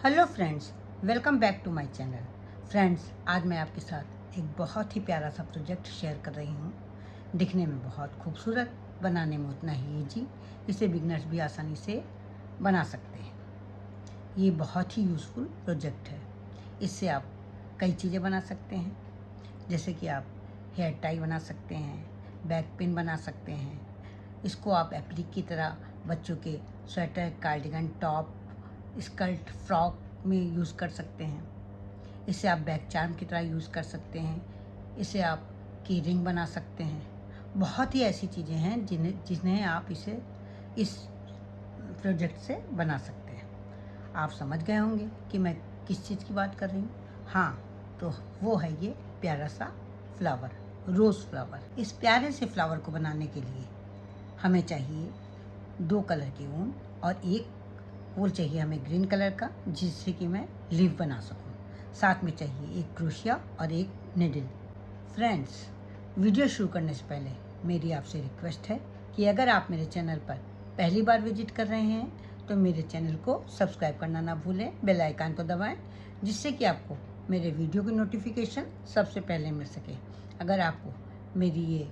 Hello friends, welcome back to my channel. Friends, आज मैं आपके साथ एक बहुत ही प्यारा सा प्रोजेक्ट शेयर कर रही हूँ। दिखने में बहुत खूबसूरत, बनाने में उतना ही ईजी। इसे बिगनर्स भी आसानी से बना सकते हैं। ये बहुत ही यूज़फुल प्रोजेक्ट है। इससे आप कई चीज़ें बना सकते हैं, जैसे कि आप हेयर टाई बना सकते हैं, बैक पिन बना सकते हैं। इसको आप एप्लिक की तरह बच्चों के sweater, cardigan, top, skirt, frock में यूज़ कर सकते हैं। इसे आप बैक चार्म की तरह यूज़ कर सकते हैं। इसे आप की रिंग बना सकते हैं। बहुत ही ऐसी चीज़ें हैं जिन्हें आप इस प्रोजेक्ट से बना सकते हैं। आप समझ गए होंगे कि मैं किस चीज़ की बात कर रही हूँ। हाँ, तो वो है ये प्यारा सा फ्लावर, रोज़ फ्लावर। इस प्यारे से फ्लावर को बनाने के लिए हमें चाहिए 2 कलर की ऊन और एक फूल चाहिए हमें ग्रीन कलर का, जिससे कि मैं लीफ बना सकूं। साथ में चाहिए एक क्रोशिया और एक निडल। फ्रेंड्स, वीडियो शुरू करने से पहले मेरी आपसे रिक्वेस्ट है कि अगर आप मेरे चैनल पर पहली बार विजिट कर रहे हैं तो मेरे चैनल को सब्सक्राइब करना ना भूलें, बेल आइकन को दबाएं, जिससे कि आपको मेरे वीडियो की नोटिफिकेशन सबसे पहले मिल सके। अगर आपको मेरी ये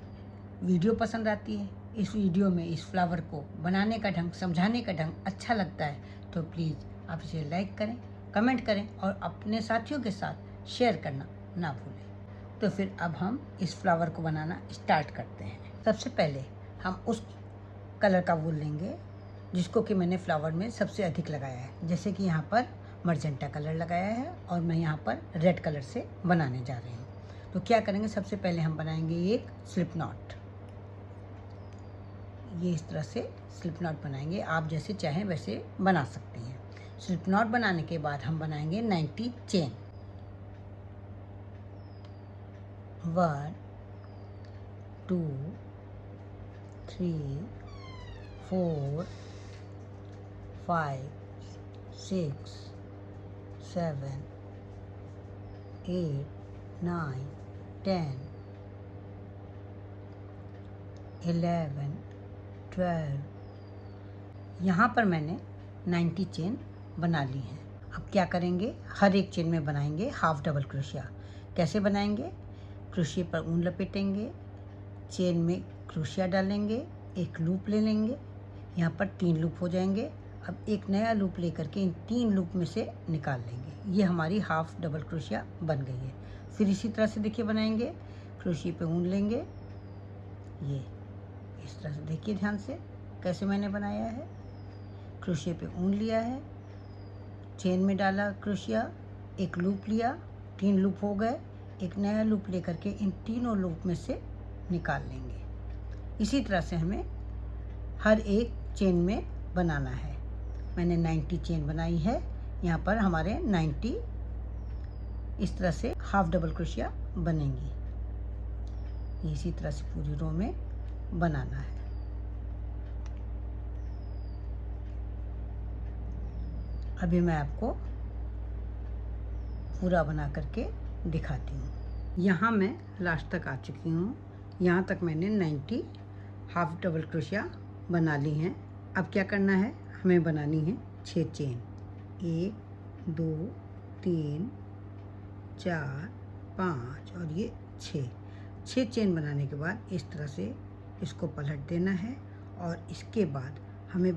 वीडियो पसंद आती है, इस वीडियो में इस फ्लावर को बनाने का ढंग, समझाने का ढंग अच्छा लगता है, तो प्लीज़ आप इसे लाइक करें, कमेंट करें और अपने साथियों के साथ शेयर करना ना भूलें। तो फिर अब हम इस फ्लावर को बनाना स्टार्ट करते हैं। सबसे पहले हम उस कलर का वूल लेंगे जिसको कि मैंने फ्लावर में सबसे अधिक लगाया है। जैसे कि यहाँ पर मर्जेंटा कलर लगाया है और मैं यहाँ पर रेड कलर से बनाने जा रही हूँ। तो क्या करेंगे, सबसे पहले हम बनाएंगे एक स्लिप नॉट। ये इस तरह से स्लिप नॉट बनाएंगे। आप जैसे चाहें वैसे बना सकते हैं। स्लिप नॉट बनाने के बाद हम बनाएंगे 90 चेन। 1 2 3 4 5 6 7 8 9 10 11 12। यहाँ पर मैंने 90 चेन बना ली हैं। अब क्या करेंगे, हर एक चेन में बनाएंगे हाफ डबल क्रोशिया। कैसे बनाएंगे, क्रोशिया पर ऊन लपेटेंगे, चेन में क्रोशिया डालेंगे, एक लूप ले लेंगे। यहाँ पर 3 लूप हो जाएंगे। अब एक नया लूप लेकर के इन 3 लूप में से निकाल लेंगे। ये हमारी हाफ डबल क्रोशिया बन गई है। फिर इसी तरह से देखिए बनाएंगे, क्रोशिया पे ऊन लेंगे। ये इस तरह से देखिए ध्यान से कैसे मैंने बनाया है। क्रोशिया पे ऊन लिया है, चेन में डाला क्रोशिया, एक लूप लिया, 3 लूप हो गए। एक नया लूप लेकर के इन तीनों लूप में से निकाल लेंगे। इसी तरह से हमें हर एक चेन में बनाना है। मैंने 90 चेन बनाई है। यहाँ पर हमारे 90 इस तरह से हाफ डबल क्रोशिया बनेंगी। इसी तरह से पूरी रो में बनाना है। अभी मैं आपको पूरा बना करके दिखाती हूँ। यहाँ मैं लास्ट तक आ चुकी हूँ। यहाँ तक मैंने 90 हाफ डबल क्रोशिया बना ली हैं। अब क्या करना है, हमें बनानी है 6 चेन। 1 2 3 4 5 और ये 6 चेन बनाने के बाद इस तरह से इसको पलट देना है। और इसके बाद हमें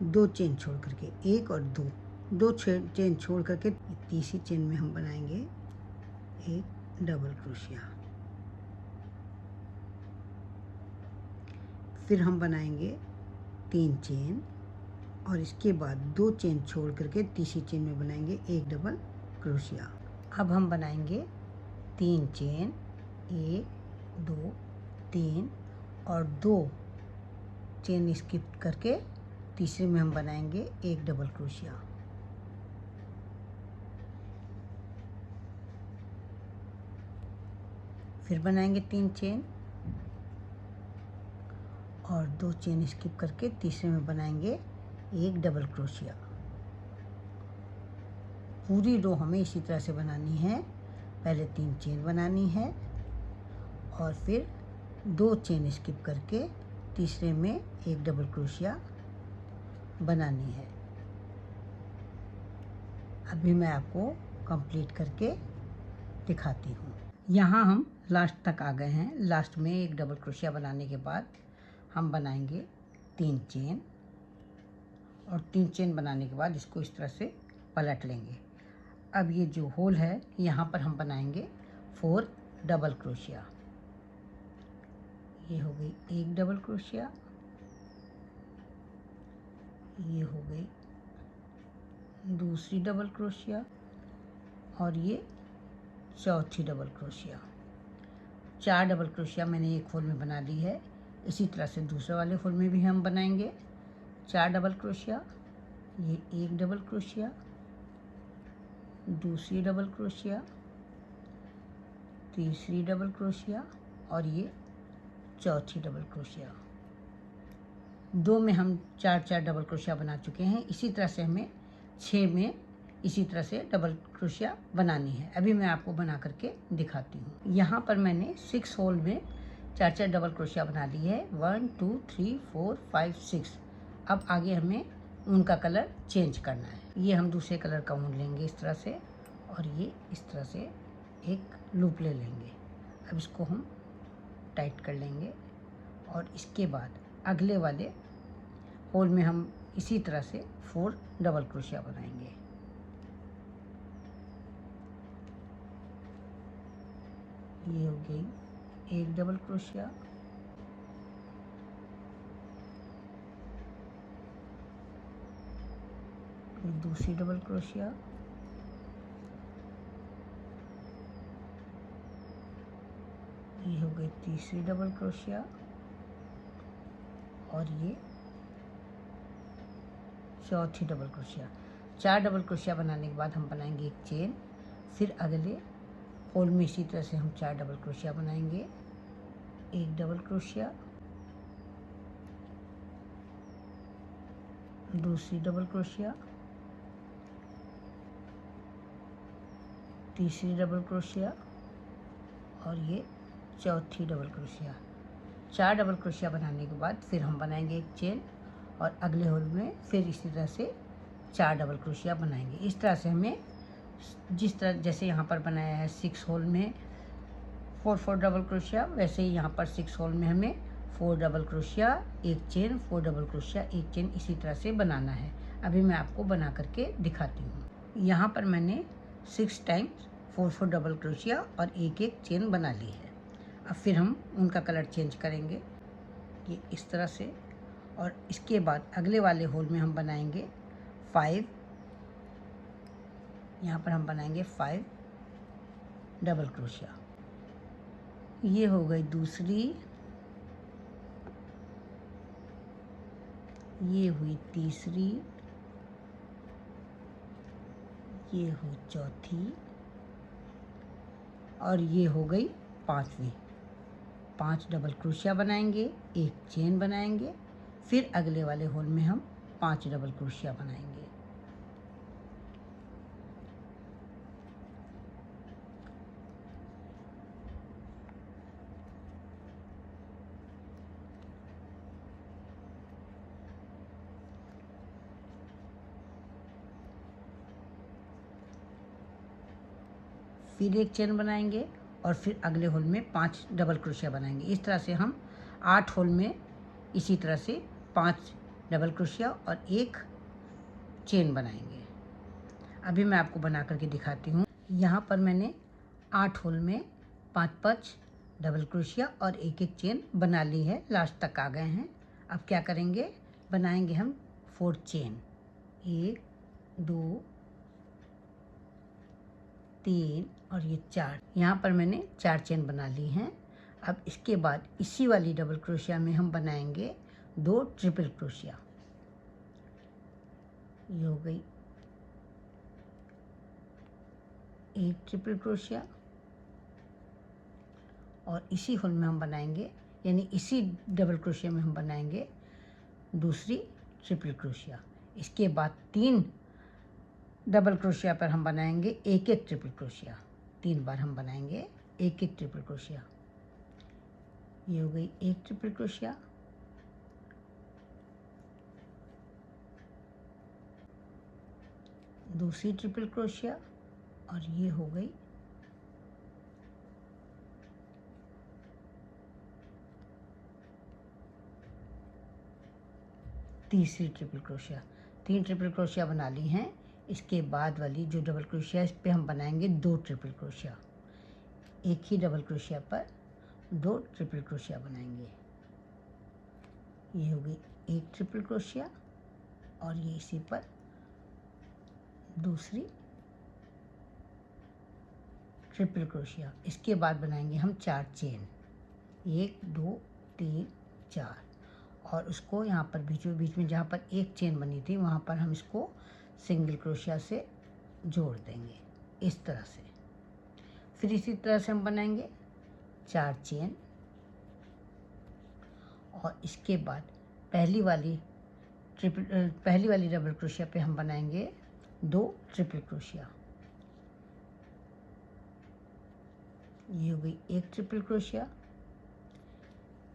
2 चेन छोड़ करके, 1 और 2 चेन छोड़ करके तीसरी चेन में हम बनाएंगे एक डबल क्रोशिया। फिर हम बनाएंगे 3 चेन और इसके बाद 2 चेन छोड़ करके तीसरी चेन में बनाएंगे एक डबल क्रोशिया। अब हम बनाएंगे 3 चेन, 1 2 3 और 2 चेन स्किप करके तीसरे में हम बनाएंगे एक डबल क्रोशिया। फिर बनाएंगे 3 चेन और 2 चेन स्किप करके तीसरे में बनाएंगे एक डबल क्रोशिया। पूरी रो हमें इसी तरह से बनानी है। पहले 3 चेन बनानी है और फिर 2 चेन स्किप करके तीसरे में एक डबल क्रोशिया बनानी है। अभी मैं आपको कंप्लीट करके दिखाती हूँ। यहाँ हम लास्ट तक आ गए हैं। लास्ट में एक डबल क्रोशिया बनाने के बाद हम बनाएंगे 3 चेन, और 3 चेन बनाने के बाद इसको इस तरह से पलट लेंगे। अब ये जो होल है यहाँ पर हम बनाएंगे 4 डबल क्रोशिया। ये हो गई एक डबल क्रोशिया, ये हो गई दूसरी डबल क्रोशिया, और ये चौथी डबल क्रोशिया। 4 डबल क्रोशिया मैंने एक होल में बना ली है। इसी तरह से दूसरे वाले होल में भी हम बनाएंगे 4 डबल क्रोशिया। ये एक डबल क्रोशिया, दूसरी डबल क्रोशिया, तीसरी डबल क्रोशिया, और ये चौथी डबल क्रोशिया। 2 में हम 4 डबल क्रोशिया बना चुके हैं। इसी तरह से हमें 6 में इसी तरह से डबल क्रोशिया बनानी है। अभी मैं आपको बना करके दिखाती हूँ। यहाँ पर मैंने 6 होल में 4 डबल क्रोशिया बना ली है। 1 2 3 4 5 6। अब आगे हमें ऊन का कलर चेंज करना है। ये हम दूसरे कलर का ऊन लेंगे इस तरह से, और ये इस तरह से एक लूप ले लेंगे। अब इसको हम टाइट कर लेंगे, और इसके बाद अगले वाले होल में हम इसी तरह से 4 डबल क्रोशिया बनाएंगे। ये हो गई एक डबल क्रोशिया, दूसरी डबल क्रोशिया, ये हो गई तीसरी डबल क्रोशिया, और ये चौथी डबल क्रोशिया। 4 डबल क्रोशिया बनाने के बाद हम बनाएंगे एक चेन। फिर अगले होल में इसी तरह से हम 4 डबल क्रोशिया बनाएंगे। एक डबल क्रोशिया, दूसरी डबल क्रोशिया, तीसरी डबल क्रोशिया, और ये चौथी डबल क्रोशिया। 4 डबल क्रोशिया बनाने के बाद फिर हम बनाएंगे एक चेन, और अगले होल में फिर इसी तरह से 4 डबल क्रोशिया बनाएंगे। इस तरह से हमें जिस तरह जैसे यहाँ पर बनाया है 6 होल में 4 डबल क्रोशिया, वैसे ही यहाँ पर 6 होल में हमें 4 डबल क्रोशिया, एक चेन, 4 डबल क्रोशिया, एक चेन, इसी तरह से बनाना है। अभी मैं आपको बना करके दिखाती हूँ। यहाँ पर मैंने 6 टाइम्स 4 डबल क्रोशिया और एक चेन बना ली है। अब फिर हम उनका कलर चेंज करेंगे, ये इस तरह से, और इसके बाद अगले वाले होल में हम बनाएंगे 5, यहाँ पर हम बनाएंगे 5 डबल क्रोशिया। ये हो गई दूसरी, ये हुई तीसरी, ये हुई चौथी, और ये हो गई 5वीं। 5 डबल क्रोशिया बनाएंगे, एक चेन बनाएंगे, फिर अगले वाले होल में हम 5 डबल क्रोशिया बनाएंगे। फिर एक चेन बनाएंगे, और फिर अगले होल में 5 डबल क्रोशिया बनाएंगे। इस तरह से हम 8 होल में इसी तरह से 5 डबल क्रोशिया और एक चेन बनाएंगे। अभी मैं आपको बना करके दिखाती हूँ। यहाँ पर मैंने 8 होल में 5 डबल क्रोशिया और एक चेन बना ली है। लास्ट तक आ गए हैं। अब क्या करेंगे, बनाएंगे हम 4 चेन। 1 2 3 और ये 4। यहाँ पर मैंने 4 चेन बना ली हैं। अब इसके बाद इसी वाली डबल क्रोशिया में हम बनाएंगे 2 ट्रिपल क्रोशिया। ये हो गई एक ट्रिपल क्रोशिया, और इसी होल में हम बनाएंगे, यानी इसी डबल क्रोशिया में हम बनाएंगे दूसरी ट्रिपल क्रोशिया। इसके बाद 3 डबल क्रोशिया पर हम बनाएंगे एक ट्रिपल क्रोशिया। 3 बार हम बनाएंगे एक ट्रिपल क्रोशिया। ये हो गई एक ट्रिपल क्रोशिया, दूसरी ट्रिपल क्रोशिया और ये हो गई तीसरी ट्रिपल क्रोशिया। 3 ट्रिपल क्रोशिया बना ली हैं। इसके बाद वाली जो डबल क्रोशिया, इस पे हम बनाएंगे 2 ट्रिपल क्रोशिया। एक ही डबल क्रोशिया पर 2 ट्रिपल क्रोशिया बनाएंगे। ये हो गई एक ट्रिपल क्रोशिया और ये इसी पर दूसरी ट्रिपल क्रोशिया। इसके बाद बनाएंगे हम 4 चेन, 1 2 3 4, और उसको यहाँ पर बीचों बीच में जहाँ पर एक चेन बनी थी वहाँ पर हम इसको सिंगल क्रोशिया से जोड़ देंगे इस तरह से। फिर इसी तरह से हम बनाएंगे 4 चेन और इसके बाद पहली वाली डबल क्रोशिया पे हम बनाएंगे 2 ट्रिपल क्रोशिया। ये हो गई एक ट्रिपल क्रोशिया,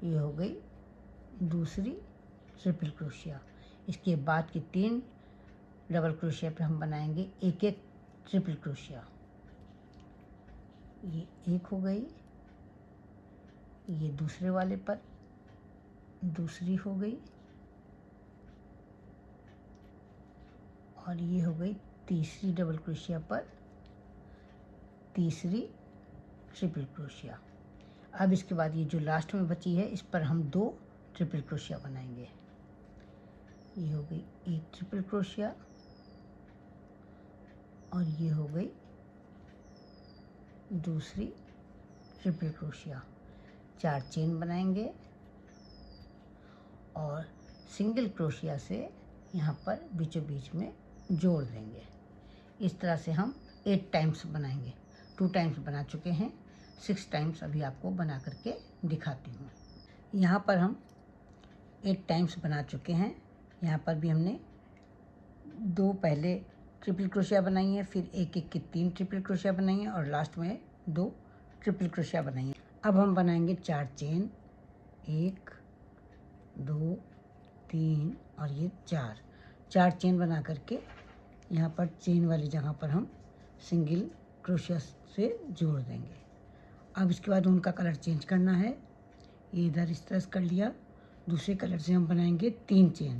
ये हो गई दूसरी ट्रिपल क्रोशिया। इसके बाद की 3 डबल क्रोशिया पे हम बनाएंगे एक एक ट्रिपल क्रोशिया। ये एक हो गई, ये दूसरे वाले पर दूसरी हो गई और ये हो गई तीसरी डबल क्रोशिया पर तीसरी ट्रिपल क्रोशिया। अब इसके बाद ये जो लास्ट में बची है इस पर हम 2 ट्रिपल क्रोशिया बनाएंगे। ये हो गई एक ट्रिपल क्रोशिया और ये हो गई दूसरी ट्रिपल क्रोशिया। 4 चेन बनाएंगे और सिंगल क्रोशिया से यहाँ पर बीचों बीच में जोड़ देंगे। इस तरह से हम 8 टाइम्स बनाएंगे। 2 टाइम्स बना चुके हैं, 6 टाइम्स अभी आपको बना करके दिखाती हूँ। यहाँ पर हम 8 टाइम्स बना चुके हैं। यहाँ पर भी हमने 2 पहले ट्रिपल क्रोशिया बनाई है, फिर एक एक की 3 ट्रिपल क्रोशिया बनाई है और लास्ट में 2 ट्रिपल क्रोशिया बनाई है। अब हम बनाएंगे 4 चेन, 1 2 3 और ये 4 चेन बना करके यहाँ पर चेन वाली जगह पर हम सिंगल क्रोशिया से जोड़ देंगे। अब इसके बाद उनका कलर चेंज करना है। ये इधर इस तरह से कर लिया, दूसरे कलर से हम बनाएंगे 3 चेन।